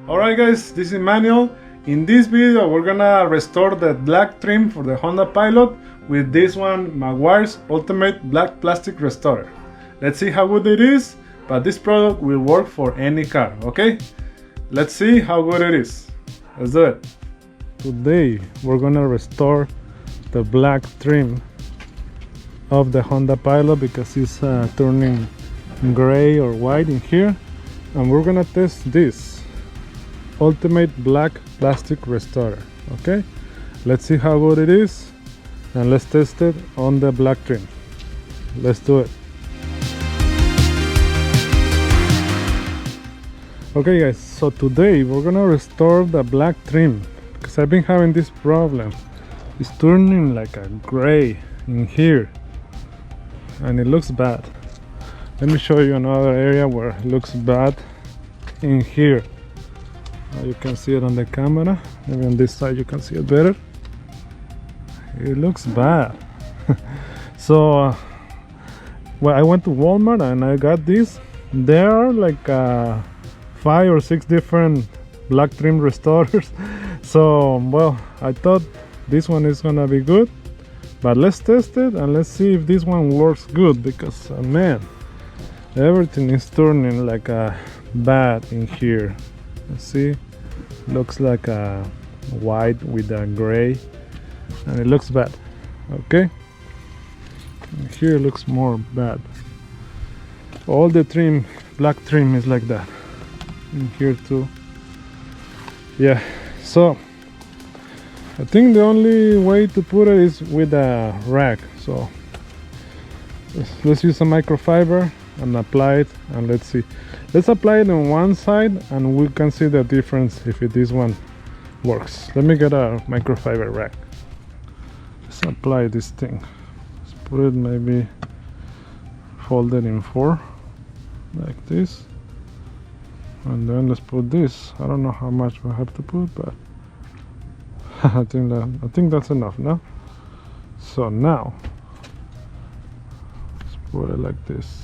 Alright guys, this is Emmanuel. In this video we're gonna restore the black trim for the Honda Pilot with this one, Meguiar's Ultimate Black Plastic Restorer. Let's see how good it is, but this product will work for any car, okay? Let's see how good it is. Let's do it. Today we're gonna restore the black trim of the Honda Pilot because it's turning gray or white in here, and we're gonna test this Ultimate Black Plastic Restorer. Okay, let's see how good it is and let's test it on the black trim. Let's do it. Okay guys, so today we're gonna restore the black trim because I've been having this problem. It's turning like a gray in here and it looks bad. Let me show you another area where it looks bad in here. You can see it on the camera. Maybe on this side you can see it better. It looks bad. So well, I went to Walmart and I got this. There are like 5 or 6 different black trim restorers. So well, I thought this one is gonna be good, but let's test it and let's see if this one works good, because man, everything is turning like bad in here. Let's see, looks like a white with a gray and it looks bad. Okay, and here looks more bad. All the trim, black trim is like that in here too. Yeah, so I think the only way to put it is with a rag. So let's use a microfiber and apply it, and let's see. Let's apply it on one side and we can see the difference if this one works. Let me get a microfiber rag. Let's apply this thing. Let's put it maybe folded in 4 like this, and then let's put this. I don't know how much we have to put, but I think that's enough now. So now let's put it like this.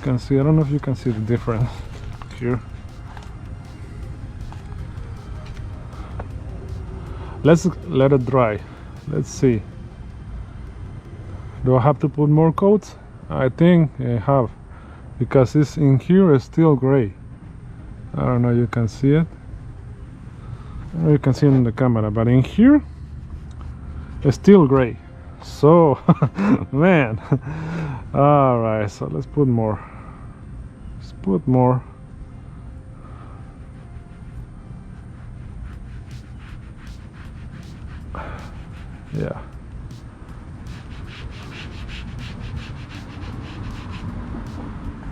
Can see, I don't know if you can see the difference here. Let's let it dry. Let's see. Do I have to put more coats? I think I have, because this in here is still gray. I don't know, you can see it. You can see it in the camera, but in here it's still gray. So man, all right, so let's put more. Let's put more.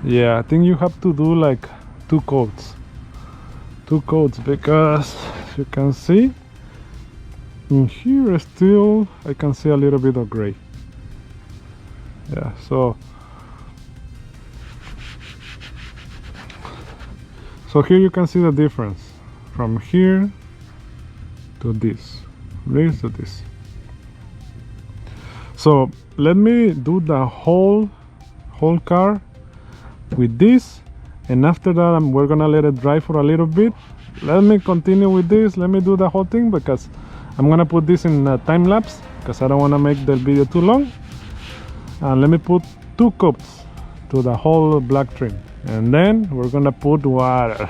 Yeah, I think you have to do like 2 coats, because you can see in here still I can see a little bit of gray. Yeah, so here you can see the difference from here to this to this. So let me do the whole car with this, and after that we're gonna let it dry for a little bit. Let me continue with this. Let me do the whole thing because I'm gonna put this in a time lapse because I don't want to make the video too long. And let me put 2 coats to the whole black trim, and then we're gonna put water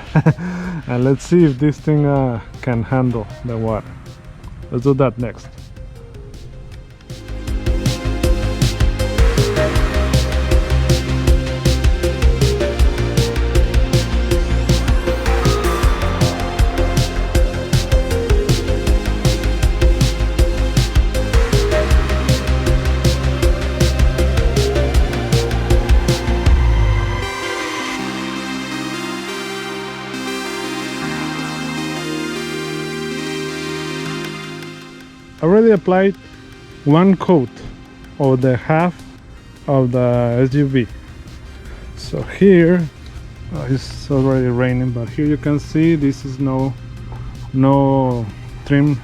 and let's see if this thing can handle the water. Let's do that next. Already applied 1 coat of the half of the SUV. So here it's already raining, but here you can see this is no trim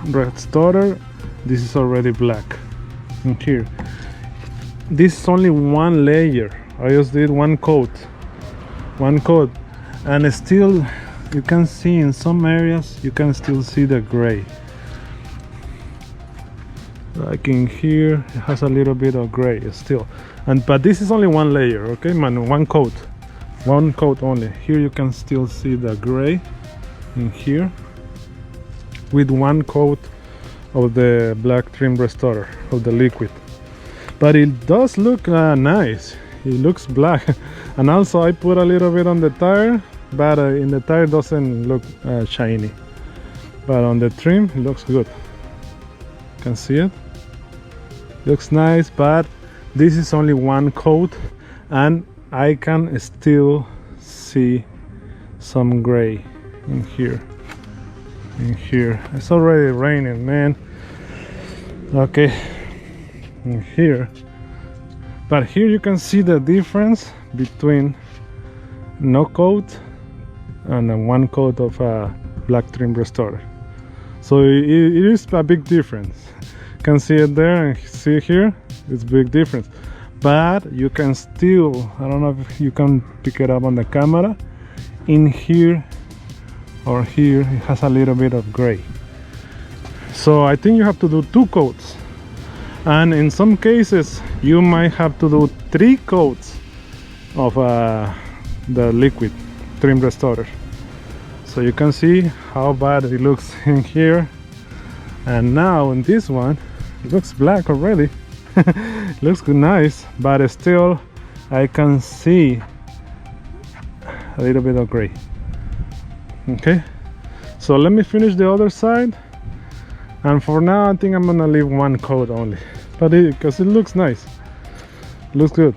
restorer, this is already black. And here, this is only one layer. I just did one coat, and still you can see in some areas you can still see the gray. Like in here, it has a little bit of gray still, but this is only one layer, okay, man, one coat only. Here you can still see the gray in here with one coat of the black trim restorer of the liquid. But it does look nice. It looks black. And also I put a little bit on the tire, but in the tire doesn't look shiny, but on the trim it looks good. Can see it, looks nice. But this is only one coat, and I can still see some gray in here. It's already raining, man. Okay, in here, but here you can see the difference between no coat and one coat of a black trim restorer. So it is a big difference. You can see it there and see here, it's a big difference. But you can still, I don't know if you can pick it up on the camera, in here or here it has a little bit of gray. So I think you have to do 2 coats, and in some cases you might have to do 3 coats of the liquid trim restorer. So you can see how bad it looks in here, and now in this one it looks black already. Looks good, nice, but still I can see a little bit of gray. Okay, so let me finish the other side, and for now I think I'm gonna leave one coat only, but because it looks nice, looks good.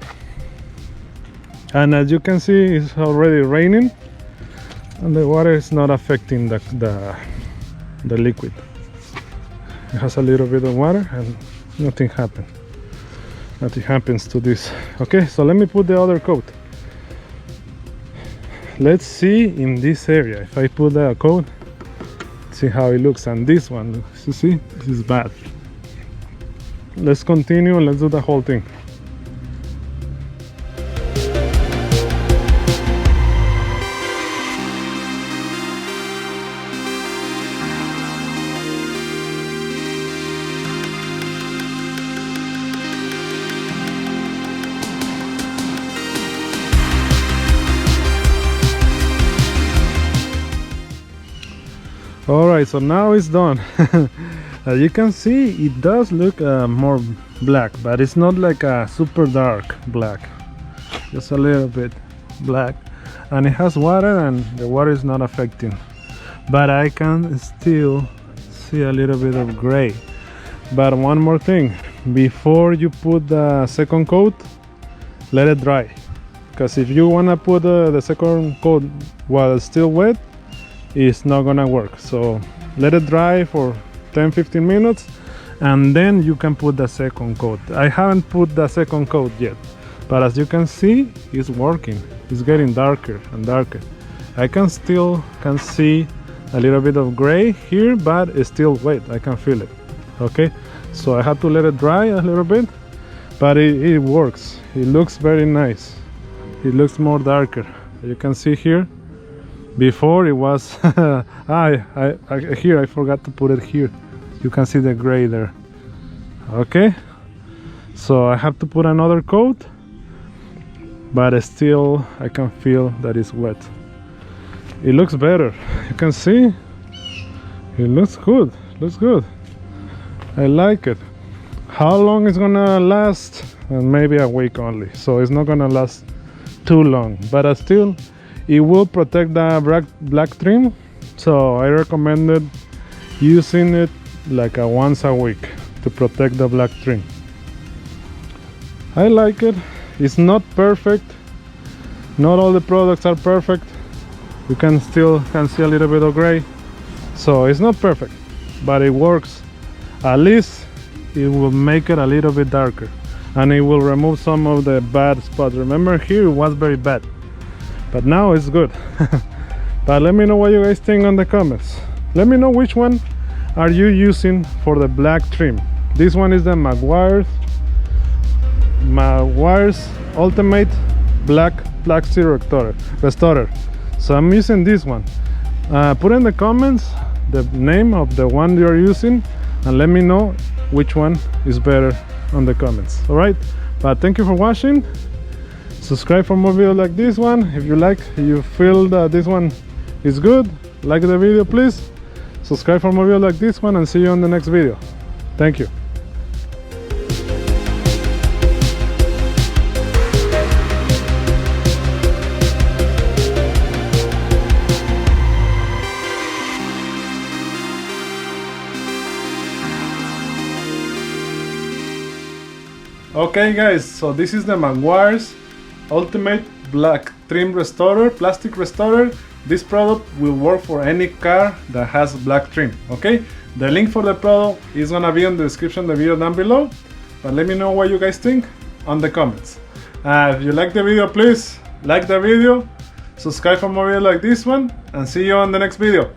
And as you can see, it's already raining and the water is not affecting the liquid. It has a little bit of water and nothing happens to this. Okay, so let me put the other coat. Let's see in this area, if I put the coat, see how it looks. And this one, you see, this is bad. Let's continue and let's do the whole thing. Alright, so now it's done. As you can see, it does look more black, but it's not like a super dark black, just a little bit black, and it has water and the water is not affecting, but I can still see a little bit of gray. But one more thing, before you put the second coat, let it dry, because if you want to put the second coat while it's still wet, it's not gonna work. So let it dry for 10-15 minutes and then you can put the second coat. I haven't put the second coat yet, but as you can see, it's working. It's getting darker and darker. I can still see a little bit of gray here, but it's still wet. I can feel it. Okay, so I have to let it dry a little bit, but it works. It looks very nice. It looks more darker. You can see here. Before it was here I forgot to put it here. You can see the gray there. Okay, so I have to put another coat, but still I can feel that it's wet. It looks better. You can see it looks good. Looks good. I like it. How long it's gonna last? Maybe a week only, so it's not gonna last too long, but still it will protect the black trim, so I recommended using it like once a week to protect the black trim. I like it. It's not perfect. Not all the products are perfect. You can still see a little bit of gray, so it's not perfect, but it works. At least it will make it a little bit darker, and it will remove some of the bad spots. Remember, here it was very bad, but now it's good. But let me know what you guys think on the comments. Let me know which one are you using for the black trim? This one is the Meguiar's Ultimate Black Plastic Restorer. So I'm using this one. Put in the comments the name of the one you're using and let me know which one is better on the comments. All right, but thank you for watching. Subscribe for more videos like this one. If you feel that this one is good, like the video, please subscribe for more videos like this one, and see you on the next video. Thank you. Okay guys, so this is the Meguiar's Ultimate Black Trim Restorer, Plastic Restorer. This product will work for any car that has black trim, okay? The link for the product is gonna be in the description of the video down below, but let me know what you guys think on the comments. If you like the video, please like the video, subscribe for more videos like this one, and see you on the next video.